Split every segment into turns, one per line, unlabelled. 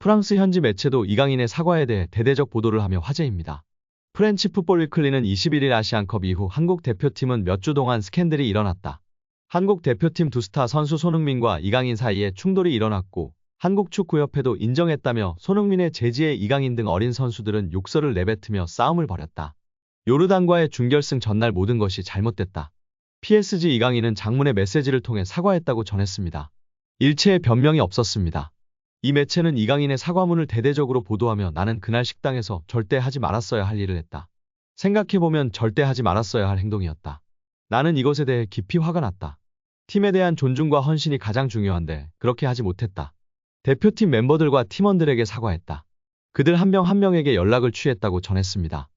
프랑스 현지 매체도 이강인의 사과에 대해 대대적 보도를 하며 화제입니다. 프렌치 풋볼 위클리는 21일 아시안컵 이후 한국 대표팀은 몇 주 동안 스캔들이 일어났다. 한국 대표팀 두 스타 선수 손흥민과 이강인 사이에 충돌이 일어났고 한국축구협회도 인정했다며 손흥민의 제지에 이강인 등 어린 선수들은 욕설을 내뱉으며 싸움을 벌였다. 요르단과의 준결승 전날 모든 것이 잘못됐다. PSG 이강인은 장문의 메시지를 통해 사과했다고 전했습니다. 일체의 변명이 없었습니다. 이 매체는 이강인의 사과문을 대대적으로 보도하며 나는 그날 식당에서 절대 하지 말았어야 할 일을 했다. 생각해보면 절대 하지 말았어야 할 행동이었다. 나는 이것에 대해 깊이 화가 났다. 팀에 대한 존중과 헌신이 가장 중요한데 그렇게 하지 못했다. 대표팀 멤버들과 팀원들에게 사과했다. 그들 한 명 한 명에게 연락을 취했다고 전했습니다.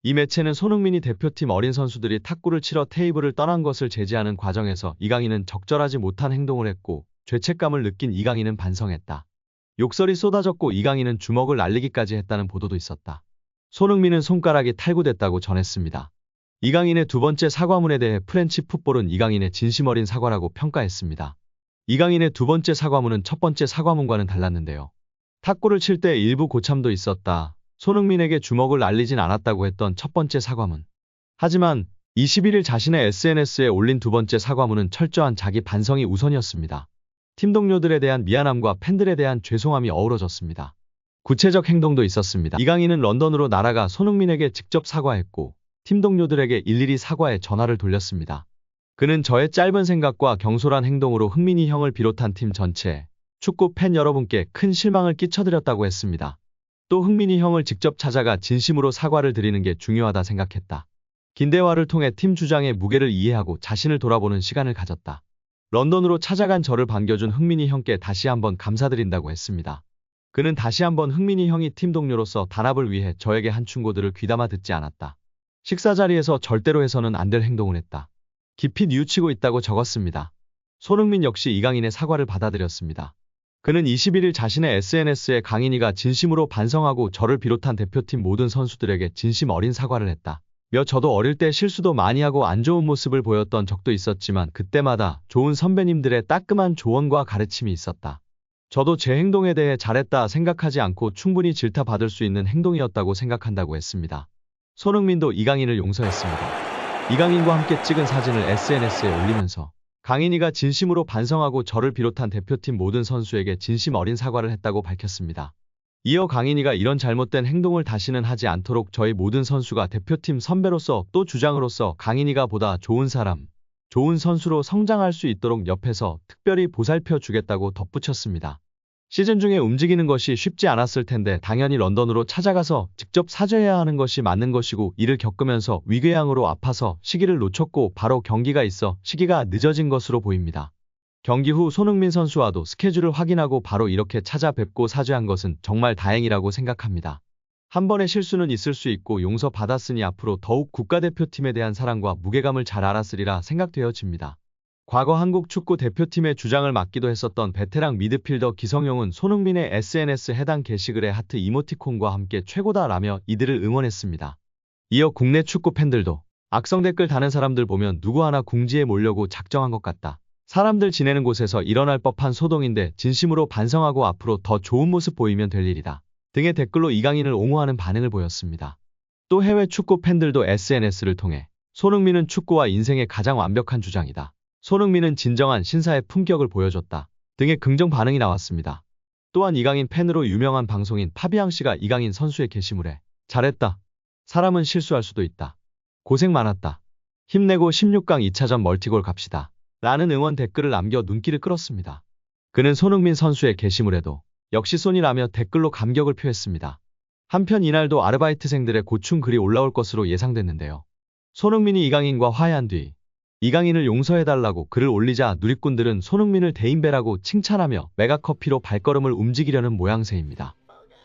이 매체는 손흥민이 대표팀 어린 선수들이 탁구를 치러 테이블을 떠난 것을 제지하는 과정에서 이강인은 적절하지 못한 행동을 했고 죄책감을 느낀 이강인은 반성했다. 욕설이 쏟아졌고 이강인은 주먹을 날리기까지 했다는 보도도 있었다. 손흥민은 손가락이 탈구됐다고 전했습니다. 이강인의 두 번째 사과문에 대해 프렌치 풋볼은 이강인의 진심 어린 사과라고 평가했습니다. 이강인의 두 번째 사과문은 첫 번째 사과문과는 달랐는데요. 탁구를 칠 때 일부 고참도 있었다. 손흥민에게 주먹을 날리진 않았다고 했던 첫 번째 사과문. 하지만 21일 자신의 SNS에 올린 두 번째 사과문은 철저한 자기 반성이 우선이었습니다. 팀 동료들에 대한 미안함과 팬들에 대한 죄송함이 어우러졌습니다. 구체적 행동도 있었습니다. 이강인은 런던으로 날아가 손흥민에게 직접 사과했고 팀 동료들에게 일일이 사과해 전화를 돌렸습니다. 그는 저의 짧은 생각과 경솔한 행동으로 흥민이 형을 비롯한 팀 전체, 축구 팬 여러분께 큰 실망을 끼쳐드렸다고 했습니다. 또 흥민이 형을 직접 찾아가 진심으로 사과를 드리는 게 중요하다 생각했다. 긴 대화를 통해 팀 주장의 무게를 이해하고 자신을 돌아보는 시간을 가졌다. 런던으로 찾아간 저를 반겨준 흥민이 형께 다시 한번 감사드린다고 했습니다. 그는 다시 한번 흥민이 형이 팀 동료로서 단합을 위해 저에게 한 충고들을 귀담아 듣지 않았다. 식사 자리에서 절대로 해서는 안 될 행동을 했다. 깊이 뉘우치고 있다고 적었습니다. 손흥민 역시 이강인의 사과를 받아들였습니다. 그는 21일 자신의 SNS에 강인이가 진심으로 반성하고 저를 비롯한 대표팀 모든 선수들에게 진심 어린 사과를 했다. 저도 어릴 때 실수도 많이 하고 안 좋은 모습을 보였던 적도 있었지만 그때마다 좋은 선배님들의 따끔한 조언과 가르침이 있었다. 저도 제 행동에 대해 잘했다 생각하지 않고 충분히 질타받을 수 있는 행동이었다고 생각한다고 했습니다. 손흥민도 이강인을 용서했습니다. 이강인과 함께 찍은 사진을 SNS에 올리면서 강인이가 진심으로 반성하고 저를 비롯한 대표팀 모든 선수에게 진심 어린 사과를 했다고 밝혔습니다. 이어 강인이가 이런 잘못된 행동을 다시는 하지 않도록 저희 모든 선수가 대표팀 선배로서 또 주장으로서 강인이가 보다 좋은 사람, 좋은 선수로 성장할 수 있도록 옆에서 특별히 보살펴 주겠다고 덧붙였습니다. 시즌 중에 움직이는 것이 쉽지 않았을 텐데 당연히 런던으로 찾아가서 직접 사죄해야 하는 것이 맞는 것이고 이를 겪으면서 위궤양으로 아파서 시기를 놓쳤고 바로 경기가 있어 시기가 늦어진 것으로 보입니다. 경기 후 손흥민 선수와도 스케줄을 확인하고 바로 이렇게 찾아뵙고 사죄한 것은 정말 다행이라고 생각합니다. 한 번의 실수는 있을 수 있고 용서받았으니 앞으로 더욱 국가대표팀에 대한 사랑과 무게감을 잘 알았으리라 생각되어집니다. 과거 한국 축구 대표팀의 주장을 맡기도 했었던 베테랑 미드필더 기성용은 손흥민의 SNS 해당 게시글에 하트 이모티콘과 함께 최고다라며 이들을 응원했습니다. 이어 국내 축구 팬들도 악성 댓글 다는 사람들 보면 누구 하나 궁지에 몰려고 작정한 것 같다. 사람들 지내는 곳에서 일어날 법한 소동인데 진심으로 반성하고 앞으로 더 좋은 모습 보이면 될 일이다. 등의 댓글로 이강인을 옹호하는 반응을 보였습니다. 또 해외 축구 팬들도 SNS를 통해 손흥민은 축구와 인생의 가장 완벽한 주장이다. 손흥민은 진정한 신사의 품격을 보여줬다. 등의 긍정 반응이 나왔습니다. 또한 이강인 팬으로 유명한 방송인 파비앙 씨가 이강인 선수의 게시물에 잘했다. 사람은 실수할 수도 있다. 고생 많았다. 힘내고 16강 2차전 멀티골 갑시다. 라는 응원 댓글을 남겨 눈길을 끌었습니다. 그는 손흥민 선수의 게시물에도 역시 손이라며 댓글로 감격을 표했습니다. 한편 이날도 아르바이트생들의 고충 글이 올라올 것으로 예상됐는데요. 손흥민이 이강인과 화해한 뒤 이강인을 용서해달라고 글을 올리자 누리꾼들은 손흥민을 대인배라고 칭찬하며 메가커피로 발걸음을 움직이려는 모양새입니다.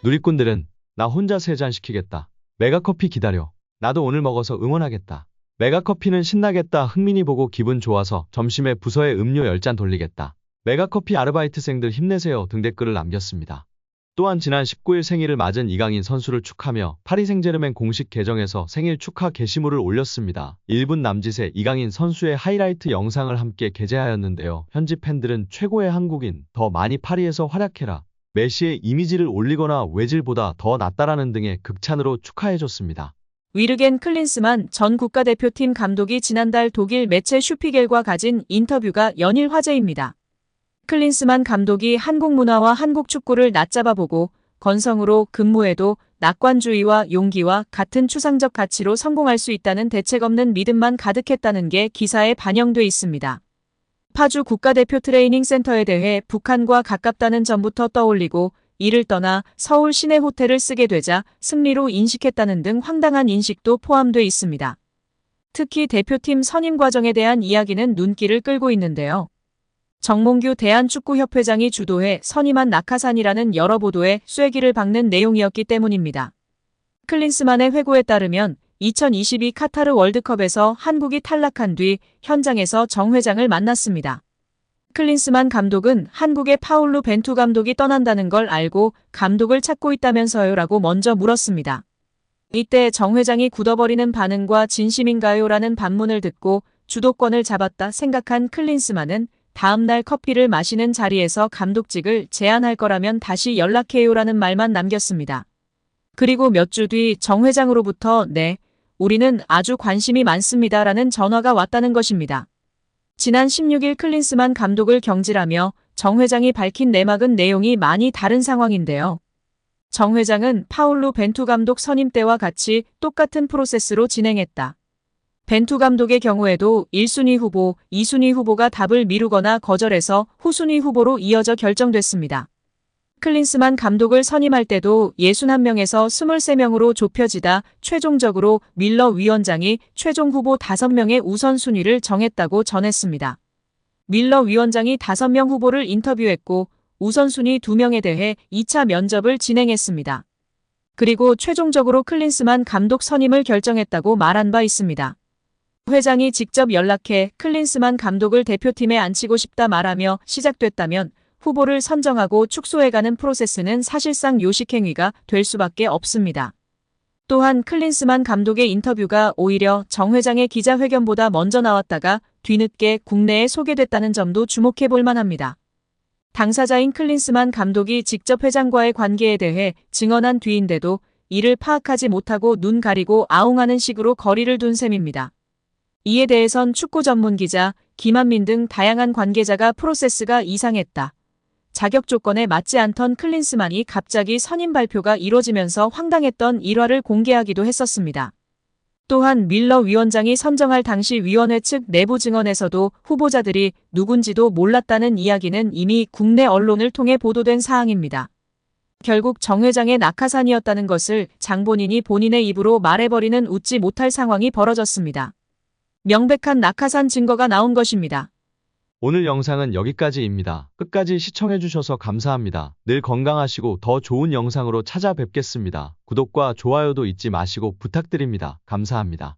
누리꾼들은 나 혼자 3잔 시키겠다. 메가커피 기다려. 나도 오늘 먹어서 응원하겠다. 메가커피는 신나겠다. 흥민이 보고 기분 좋아서 점심에 부서에 음료 10잔 돌리겠다. 메가커피 아르바이트생들 힘내세요 등 댓글을 남겼습니다. 또한 지난 19일 생일을 맞은 이강인 선수를 축하며 파리 생제르맹 공식 계정에서 생일 축하 게시물을 올렸습니다. 1분 남짓의 이강인 선수의 하이라이트 영상을 함께 게재하였는데요. 현지 팬들은 최고의 한국인, 더 많이 파리에서 활약해라. 메시의 이미지를 올리거나 외질보다 더 낫다라는 등의 극찬으로 축하해줬습니다.
위르겐 클린스만 전 국가대표팀 감독이 지난달 독일 매체 슈피겔과 가진 인터뷰가 연일 화제입니다. 클린스만 감독이 한국 문화와 한국 축구를 낮잡아보고 건성으로 근무해도 낙관주의와 용기와 같은 추상적 가치로 성공할 수 있다는 대책 없는 믿음만 가득했다는 게 기사에 반영돼 있습니다. 파주 국가대표 트레이닝 센터에 대해 북한과 가깝다는 점부터 떠올리고 이를 떠나 서울 시내 호텔을 쓰게 되자 승리로 인식했다는 등 황당한 인식도 포함돼 있습니다. 특히 대표팀 선임 과정에 대한 이야기는 눈길을 끌고 있는데요. 정몽규 대한축구협회장이 주도해 선임한 낙하산이라는 여러 보도에 쐐기를 박는 내용이었기 때문입니다. 클린스만의 회고에 따르면 2022 카타르 월드컵에서 한국이 탈락한 뒤 현장에서 정 회장을 만났습니다. 클린스만 감독은 한국의 파울루 벤투 감독이 떠난다는 걸 알고 감독을 찾고 있다면서요 라고 먼저 물었습니다. 이때 정 회장이 굳어버리는 반응과 진심인가요? 라는 반문을 듣고 주도권을 잡았다 생각한 클린스만은 다음날 커피를 마시는 자리에서 감독직을 제안할 거라면 다시 연락해요라는 말만 남겼습니다. 그리고 몇 주 뒤 정 회장으로부터 네, 우리는 아주 관심이 많습니다라는 전화가 왔다는 것입니다. 지난 16일 클린스만 감독을 경질하며 정 회장이 밝힌 내막은 내용이 많이 다른 상황인데요. 정 회장은 파울루 벤투 감독 선임 때와 같이 똑같은 프로세스로 진행했다. 벤투 감독의 경우에도 1순위 후보, 2순위 후보가 답을 미루거나 거절해서 후순위 후보로 이어져 결정됐습니다. 클린스만 감독을 선임할 때도 61명에서 23명으로 좁혀지다 최종적으로 밀러 위원장이 최종 후보 5명의 우선순위를 정했다고 전했습니다. 밀러 위원장이 5명 후보를 인터뷰했고 우선순위 2명에 대해 2차 면접을 진행했습니다. 그리고 최종적으로 클린스만 감독 선임을 결정했다고 말한 바 있습니다. 회장이 직접 연락해 클린스만 감독을 대표팀에 앉히고 싶다 말하며 시작됐다면 후보를 선정하고 축소해가는 프로세스는 사실상 요식행위가 될 수밖에 없습니다. 또한 클린스만 감독의 인터뷰가 오히려 정 회장의 기자회견보다 먼저 나왔다가 뒤늦게 국내에 소개됐다는 점도 주목해 볼 만합니다. 당사자인 클린스만 감독이 직접 회장과의 관계에 대해 증언한 뒤인데도 이를 파악하지 못하고 눈 가리고 아웅하는 식으로 거리를 둔 셈입니다. 이에 대해선 축구 전문 기자 김한민 등 다양한 관계자가 프로세스가 이상했다. 자격 조건에 맞지 않던 클린스만이 갑자기 선임 발표가 이뤄지면서 황당했던 일화를 공개하기도 했었습니다. 또한 밀러 위원장이 선정할 당시 위원회 측 내부 증언에서도 후보자들이 누군지도 몰랐다는 이야기는 이미 국내 언론을 통해 보도된 사항입니다. 결국 정 회장의 낙하산이었다는 것을 장본인이 본인의 입으로 말해버리는 웃지 못할 상황이 벌어졌습니다. 명백한 낙하산 증거가 나온 것입니다.
오늘 영상은 여기까지입니다. 끝까지 시청해주셔서 감사합니다. 늘 건강하시고 더 좋은 영상으로 찾아뵙겠습니다. 구독과 좋아요도 잊지 마시고 부탁드립니다. 감사합니다.